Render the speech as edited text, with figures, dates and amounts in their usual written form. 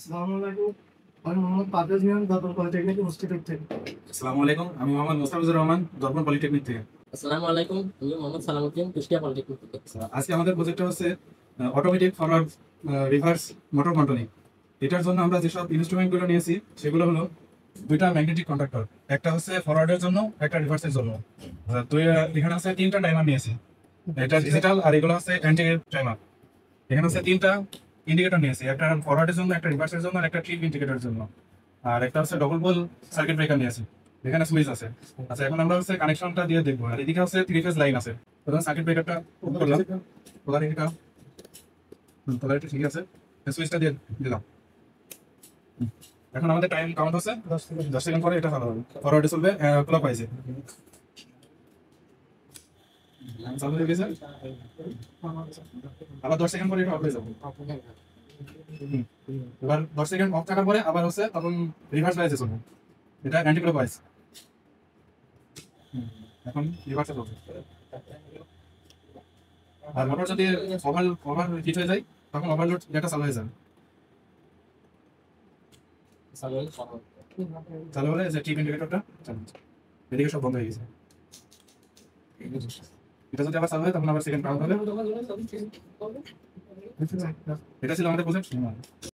আসসালামু আলাইকুম। আমি মোহাম্মদ পারভেজ মিয়ান, দর্পণ পলিটেকনিক ইনস্টিটিউট থেকে। আসসালামু আলাইকুম, আমি মোহাম্মদ মোস্তাফিজুর রহমান, দর্পণ পলিটেকনিক থেকে। আসসালামু আলাইকুম, আমি মোহাম্মদ সালামউদ্দিন, কুষ্টিয়া পলিটেকনিক থেকে। আজকে আমাদের প্রজেক্টটা হচ্ছে automatic forward reverse motor controlling. এটার জন্য আমরা যেসব ইনস্ট্রুমেন্টগুলো নিয়েছি সেগুলো হলো দুইটা ম্যাগনেটিক কন্ডাক্টর, একটা হচ্ছে ফরওয়ার্ডের জন্য, একটা রিভার্সের জন্য। এখানে আছে তিনটা টাইমার নিয়েছি, এটা ডিজিটাল আর এগুলো হচ্ছে অ্যান্টি টাইমার। এখানে হচ্ছে তিনটা ইন্ডিকেটর নিয়েছি, একটা ফরওয়ার্ডের জন্য, একটা রিভার্সের জন্য আর একটা ট্রিপ ইন্ডিকেটরের জন্য। আর একটা হচ্ছে ডবল পোল সার্কিট ব্রেকার নিয়েছি, এখানে সুইচ আছে। আচ্ছা, এখন আমরা হচ্ছে কানেকশনটা দিয়ে দেখবো। আর এদিকে হচ্ছে 3 ফেজ লাইন আছে। প্রথমে সার্কিট ব্রেকারটা অন করলাম, পোলারিটিটা পোলারিটি ঠিক আছে, সুইচটা দিয়ে দিলাম। এখন আমাদের টাইম কাউন্ট হচ্ছে 10 সেকেন্ড পরে এটা চালু হবে, ফরওয়ার্ডে চলবে ক্লকওয়াইজে। চালু হয়ে গেছে, আবার 10 সেকেন্ড পরে এটা অফ হয়ে যাবে। এবার 10 সেকেন্ড অফ থাকার পরে আবার হচ্ছে তখন রিভার্স ওয়াইজে চলবে, এটা অ্যান্টি ক্লকওয়াইজ। এখন রিভার্সে চলবে। আর মোটর যদি ওভার হিট হয়ে যায় তখন ওভারলোড যেটা চালু হয়ে যাবে। চালু হলে যে টিপ ইন্ডিকেটরটা চালু হচ্ছে, এদিকে সব বন্ধ হয়ে গেছে। এটা যদি আবার চালু হয় তখন আবার সেকেন্ড কাউন্ট হবে। এটা ছিল আমাদের প্রজেক্ট।